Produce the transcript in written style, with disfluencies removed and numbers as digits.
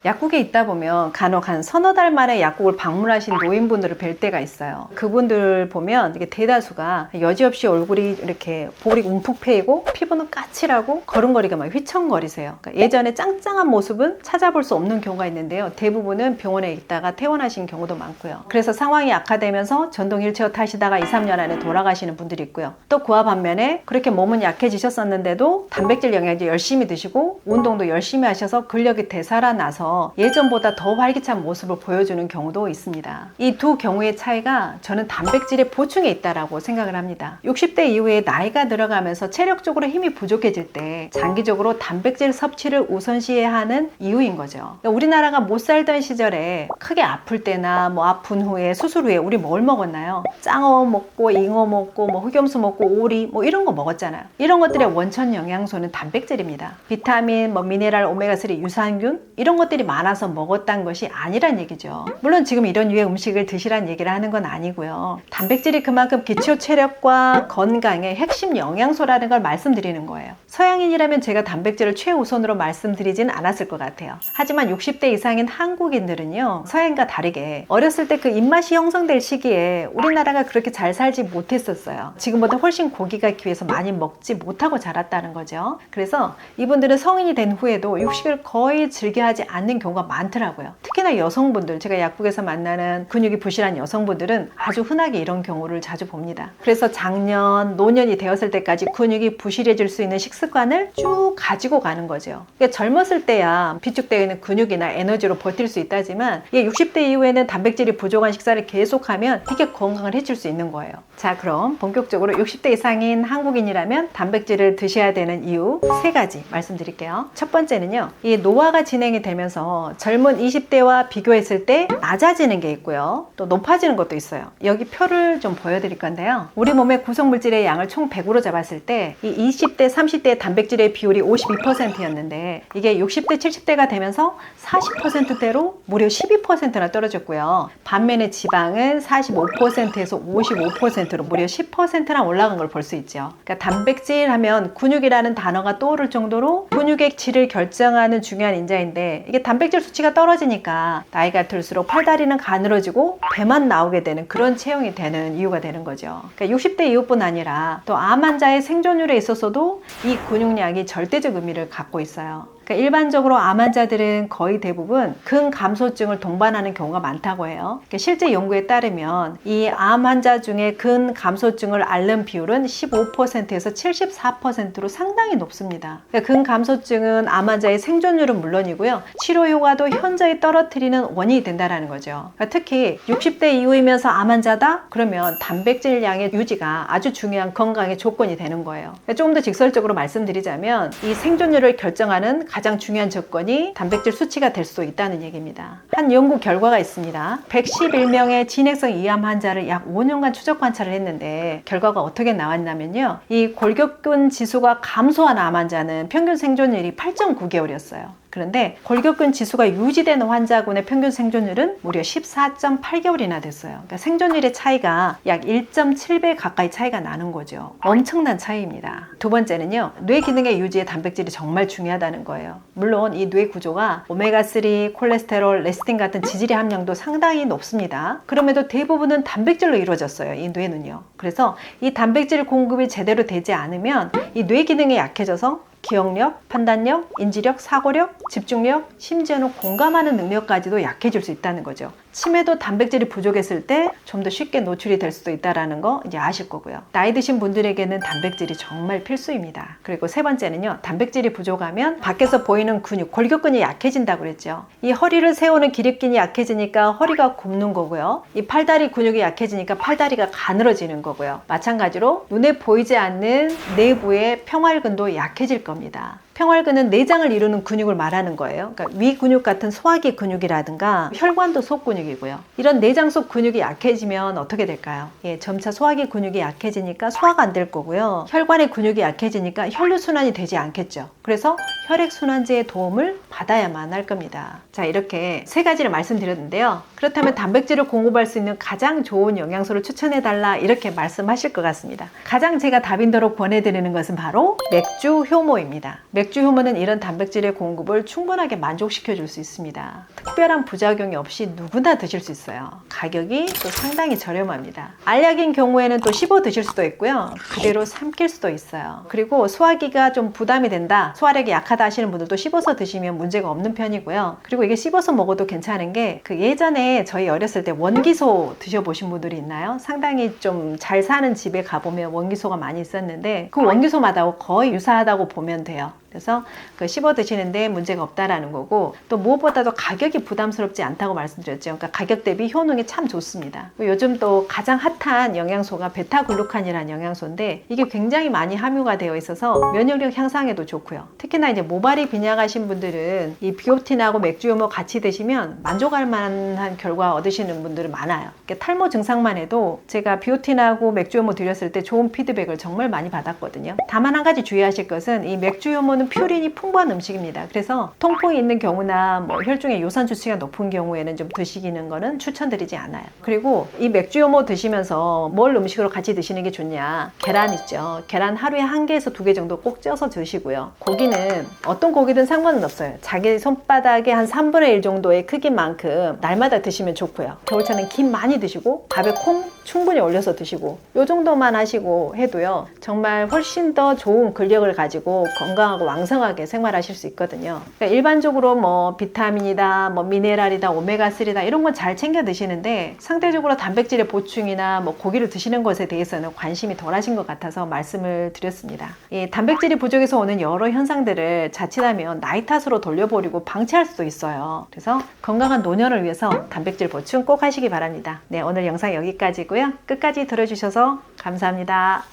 약국에 있다 보면 간혹 한 서너 달 만에 약국을 방문하신 노인분들을 뵐 때가 있어요. 그분들 보면 이게 대다수가 여지없이 얼굴이 이렇게 볼이 움푹 패이고 피부는 까칠하고 걸음걸이가 막 휘청거리세요. 그러니까 예전에 짱짱한 모습은 찾아볼 수 없는 경우가 있는데요. 대부분은 병원에 있다가 퇴원하신 경우도 많고요. 그래서 상황이 악화되면서 전동 휠체어 타시다가 2, 3년 안에 돌아가시는 분들이 있고요. 또 그와 반면에 그렇게 몸은 약해지셨었는데도 단백질 영양제 열심히 드시고 운동도 열심히 하셔서 근력이 되살아나서 예전보다 더 활기찬 모습을 보여주는 경우도 있습니다. 이 두 경우의 차이가 저는 단백질의 보충에 있다고 생각을 합니다. 60대 이후에 나이가 들어가면서 체력적으로 힘이 부족해질 때 장기적으로 단백질 섭취를 우선시해야 하는 이유인 거죠. 그러니까 우리나라가 못 살던 시절에 크게 아플 때나 뭐 아픈 후에 수술 후에 우리 뭘 먹었나요? 짱어 먹고 잉어 먹고 뭐 흑염소 먹고 오리 뭐 이런 거 먹었잖아요. 이런 것들의 원천 영양소는 단백질입니다. 비타민, 뭐 미네랄, 오메가3, 유산균 이런 것들이 많아서 먹었다는 것이 아니란 얘기죠. 물론 지금 이런 유의 음식을 드시란 얘기를 하는 건 아니고요. 단백질이 그만큼 기초 체력과 건강의 핵심 영양소라는 걸 말씀드리는 거예요. 서양인이라면 제가 단백질을 최우선으로 말씀드리진 않았을 것 같아요. 하지만 60대 이상인 한국인들은요, 서양인과 다르게 어렸을 때 그 입맛이 형성될 시기에 우리나라가 그렇게 잘 살지 못했었어요. 지금보다 훨씬 고기가 귀해서 많이 먹지 못하고 자랐다는 거죠. 그래서 이분들은 성인이 된 후에도 육식을 거의 즐겨하지 않는 경우가 많더라고요. 특히나 여성분들, 제가 약국에서 만나는 근육이 부실한 여성분들은 아주 흔하게 이런 경우를 자주 봅니다. 그래서 작년, 노년이 되었을 때까지 근육이 부실해질 수 있는 식습관을 쭉 가지고 가는 거죠. 그러니까 젊었을 때야 비축되어 있는 근육이나 에너지로 버틸 수 있다지만 60대 이후에는 단백질이 부족한 식사를 계속하면 이게 건강을 해칠 수 있는 거예요. 자, 그럼 본격적으로 60대 이상인 한국인이라면 단백질을 드셔야 되는 이유 3가지 말씀드릴게요. 첫 번째는요, 이 노화가 진행이 되면서 젊은 20대와 비교했을 때 낮아지는 게 있고요, 또 높아지는 것도 있어요. 여기 표를 좀 보여드릴 건데요. 우리 몸의 구성물질의 양을 총 100으로 잡았을 때 이 20대, 30대의 단백질의 비율이 52%였는데 이게 60대, 70대가 되면서 40%대로 무려 12%나 떨어졌고요. 반면에 지방은 45%에서 55%로 무려 10%나 올라간 걸 볼 수 있죠. 그러니까 단백질 하면 근육이라는 단어가 떠오를 정도로 근육의 질을 결정하는 중요한 인자인데 이게 단백질 수치가 떨어지니까 나이가 들수록 팔다리는 가늘어지고 배만 나오게 되는 그런 체형이 되는 이유가 되는 거죠. 그러니까 60대 이후뿐 아니라 또 암 환자의 생존율에 있어서도 이 근육량이 절대적 의미를 갖고 있어요. 그러니까 일반적으로 암 환자들은 거의 대부분 근감소증을 동반하는 경우가 많다고 해요. 그러니까 실제 연구에 따르면 이 암 환자 중에 근감소증을 앓는 비율은 15%에서 74%로 상당히 높습니다. 그러니까 근감소증은 암 환자의 생존율은 물론이고요, 치료 효과도 현저히 떨어뜨리는 원인이 된다는 거죠. 그러니까 특히 60대 이후이면서 암 환자다? 그러면 단백질 양의 유지가 아주 중요한 건강의 조건이 되는 거예요. 그러니까 조금 더 직설적으로 말씀드리자면 이 생존율을 결정하는 가장 중요한 조건이 단백질 수치가 될 수도 있다는 얘기입니다. 한 연구 결과가 있습니다. 111명의 진행성 이암 환자를 약 5년간 추적 관찰을 했는데 결과가 어떻게 나왔냐면요, 이 골격근 지수가 감소한 암 환자는 평균 생존율이 8.9개월이었어요. 그런데 골격근 지수가 유지되는 환자군의 평균 생존율은 무려 14.8개월이나 됐어요. 그러니까 생존율의 차이가 약 1.7배 가까이 차이가 나는 거죠. 엄청난 차이입니다. 두 번째는요, 뇌 기능의 유지에 단백질이 정말 중요하다는 거예요. 물론 이 뇌 구조가 오메가3, 콜레스테롤, 레시틴 같은 지질의 함량도 상당히 높습니다. 그럼에도 대부분은 단백질로 이루어졌어요, 이 뇌는요. 그래서 이 단백질 공급이 제대로 되지 않으면 이 뇌 기능이 약해져서 기억력, 판단력, 인지력, 사고력, 집중력, 심지어는 공감하는 능력까지도 약해질 수 있다는 거죠. 치매도 단백질이 부족했을 때 좀 더 쉽게 노출이 될 수도 있다는 거 이제 아실 거고요. 나이 드신 분들에게는 단백질이 정말 필수입니다. 그리고 세 번째는요, 단백질이 부족하면 밖에서 보이는 근육, 골격근이 약해진다고 그랬죠. 이 허리를 세우는 기립근이 약해지니까 허리가 굽는 거고요. 이 팔다리 근육이 약해지니까 팔다리가 가늘어지는 거고요. 마찬가지로 눈에 보이지 않는 내부의 평활근도 약해질 겁니다. 평활근은 내장을 이루는 근육을 말하는 거예요. 그러니까 위 근육 같은 소화기 근육이라든가 혈관도 속 근육이고요. 이런 내장 속 근육이 약해지면 어떻게 될까요? 점차 소화기 근육이 약해지니까 소화가 안 될 거고요. 혈관의 근육이 약해지니까 혈류순환이 되지 않겠죠. 그래서 혈액순환제의 도움을 받아야만 할 겁니다. 자, 이렇게 세 가지를 말씀드렸는데요. 그렇다면 단백질을 공급할 수 있는 가장 좋은 영양소를 추천해달라 이렇게 말씀하실 것 같습니다. 가장 제가 답인도록 권해드리는 것은 바로 맥주 효모입니다. 맥주 효모는 이런 단백질의 공급을 충분하게 만족시켜 줄 수 있습니다. 특별한 부작용이 없이 누구나 드실 수 있어요. 가격이 또 상당히 저렴합니다. 알약인 경우에는 또 씹어 드실 수도 있고요. 그대로 삼킬 수도 있어요. 그리고 소화기가 좀 부담이 된다, 소화력이 약하다 하시는 분들도 씹어서 드시면 문제가 없는 편이고요. 그리고 이게 씹어서 먹어도 괜찮은 게 그 예전에 저희 어렸을 때 원기소 드셔보신 분들이 있나요? 상당히 좀 잘 사는 집에 가보면 원기소가 많이 있었는데 그 원기소마다 거의 유사하다고 보면 돼요. 그래서 그 씹어 드시는데 문제가 없다라는 거고, 또 무엇보다도 가격이 부담스럽지 않다고 말씀드렸죠. 그러니까 가격 대비 효능이 참 좋습니다. 요즘 또 가장 핫한 영양소가 베타글루칸이라는 영양소인데 이게 굉장히 많이 함유가 되어 있어서 면역력 향상에도 좋고요. 특히나 이제 모발이 빈약하신 분들은 이 비오틴하고 맥주 효모 같이 드시면 만족할 만한 결과 얻으시는 분들이 많아요. 탈모 증상만 해도 제가 비오틴하고 맥주 효모 드렸을 때 좋은 피드백을 정말 많이 받았거든요. 다만 한 가지 주의하실 것은 이 맥주 효모 퓨린이 풍부한 음식입니다. 그래서 통풍이 있는 경우나 뭐 혈중의 요산 수치가 높은 경우에는 좀 드시는 거는 추천드리지 않아요. 그리고 이 맥주 효모 드시면서 뭘 음식으로 같이 드시는 게 좋냐? 계란 있죠. 계란 하루에 1개에서 2개 정도 꼭 쪄서 드시고요. 고기는 어떤 고기든 상관은 없어요. 자기 손바닥의 한 3분의 1 정도의 크기만큼 날마다 드시면 좋고요. 겨울철엔 김 많이 드시고 밥에 콩 충분히 올려서 드시고 요 정도만 하시고 해도요. 정말 훨씬 더 좋은 근력을 가지고 건강하고 왕성하게 생활하실 수 있거든요. 그러니까 일반적으로 뭐 비타민이다, 뭐 미네랄이다, 오메가3다 이런 건 잘 챙겨 드시는데 상대적으로 단백질의 보충이나 뭐 고기를 드시는 것에 대해서는 관심이 덜 하신 것 같아서 말씀을 드렸습니다. 이 단백질이 부족해서 오는 여러 현상들을 자칫하면 나이 탓으로 돌려버리고 방치할 수도 있어요. 그래서 건강한 노년을 위해서 단백질 보충 꼭 하시기 바랍니다. 네, 오늘 영상 여기까지고요. 끝까지 들어주셔서 감사합니다.